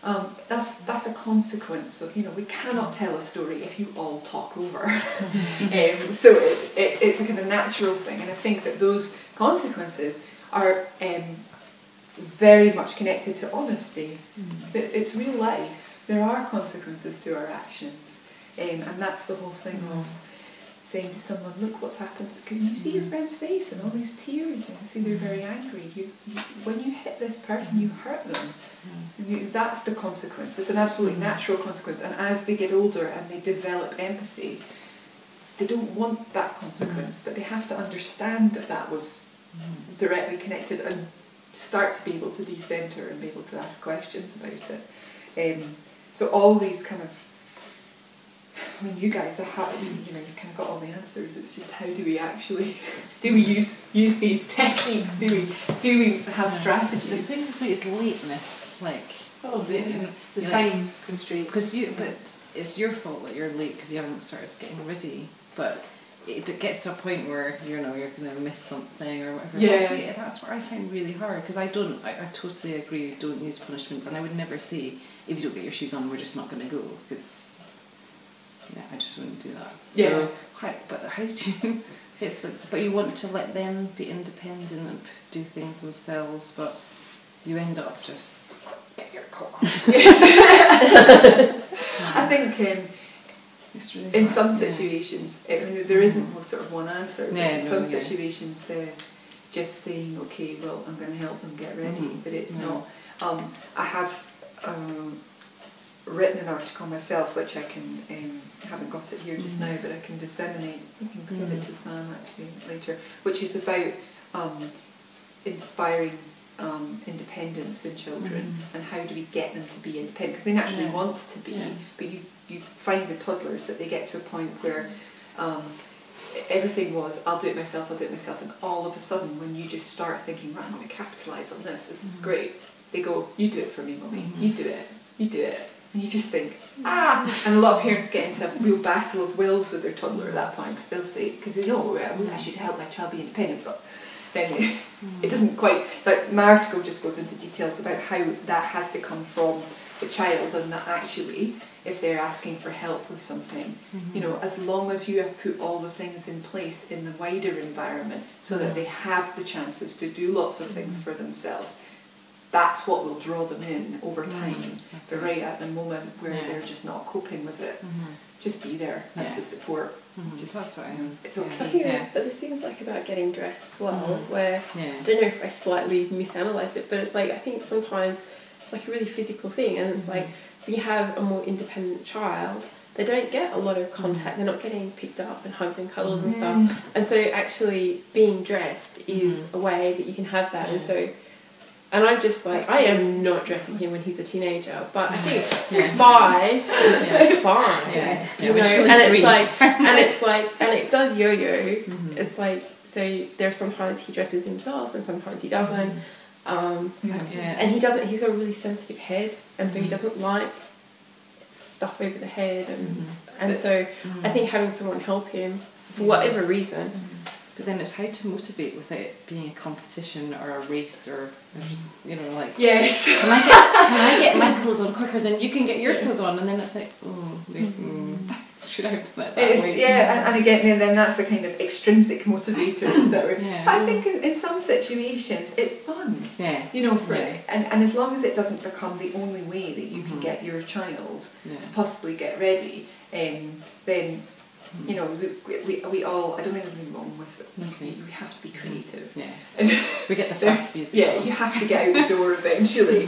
That's a consequence of, we cannot tell a story if you all talk over. So it's a kind of natural thing, and I think that those consequences are very much connected to honesty. It's real life. There are consequences to our actions, and that's the whole thing of saying to someone, look what's happened. Can you see your friend's face and all these tears, and you see they're very angry. When you hit this person, you hurt them. That's the consequence. It's an absolutely natural consequence, and as they get older and they develop empathy, they don't want that consequence, but they have to understand that was directly connected and start to be able to decenter and be able to ask questions about it. So all these kind of, you guys are you've kind of got all the answers. It's just how do we actually use these techniques? Do we have strategies? The thing with me is lateness, the time constraint. But it's your fault that you're late because you haven't started getting ready. But it gets to a point where you're going to miss something or whatever. Yeah. That's what I find really hard, because I totally agree. Don't use punishments, and I would never say if you don't get your shoes on, we're just not going to go, because I just wouldn't do that. Yeah. So, how do you? But you want to let them be independent and do things themselves, but you end up just get your coat on. I think it's really in hard. some situations, there isn't sort of one answer. But in some situations, just saying, okay, well, I'm going to help them get ready, but it's not. I have written an article myself, which I can haven't got it here just now, but I can disseminate. I can send it to Sam actually later, which is about inspiring independence in children, and how do we get them to be independent, because they naturally want to be, but you find with toddlers that they get to a point where everything was I'll do it myself, and all of a sudden when you just start thinking, right, I'm going to capitalise on this is great, they go, you do it for me, mummy, you do it. And you just think, and a lot of parents get into a real battle of wills with their toddler at that point, because they'll say, because they know, I should help my child be independent, but then it doesn't quite. So my article just goes into details about how that has to come from the child, and that actually, if they're asking for help with something, as long as you have put all the things in place in the wider environment so that they have the chances to do lots of things for themselves, that's what will draw them in over time. But right at the moment where they're just not coping with it, just be there as the support. Just, that's right. It's okay. I think but there's things about getting dressed as well, where I don't know if I slightly misanalyzed it, but it's I think sometimes it's a really physical thing, and it's when you have a more independent child, they don't get a lot of contact, they're not getting picked up and hugged and cuddled and stuff, and so actually being dressed is a way that you can have that, and I'm just I am not dressing him when he's a teenager, but I think 5 is fine. And it does yo-yo. It's so there's sometimes he dresses himself and sometimes he doesn't. And he doesn't. He's got a really sensitive head, and so he doesn't like stuff over the head, and so I think having someone help him for whatever reason. But then it's how to motivate without it being a competition or a race or just, yes. Can I get my clothes on quicker than you can get your clothes on? And then it's should I have done it that way? Yeah, and again, then that's the kind of extrinsic motivators that we're. I think in some situations it's fun. And as long as it doesn't become the only way that you can get your child to possibly get ready, then. We all, I don't think there's anything wrong with it. We have to be creative. We get the fast music. You have to get out the door eventually.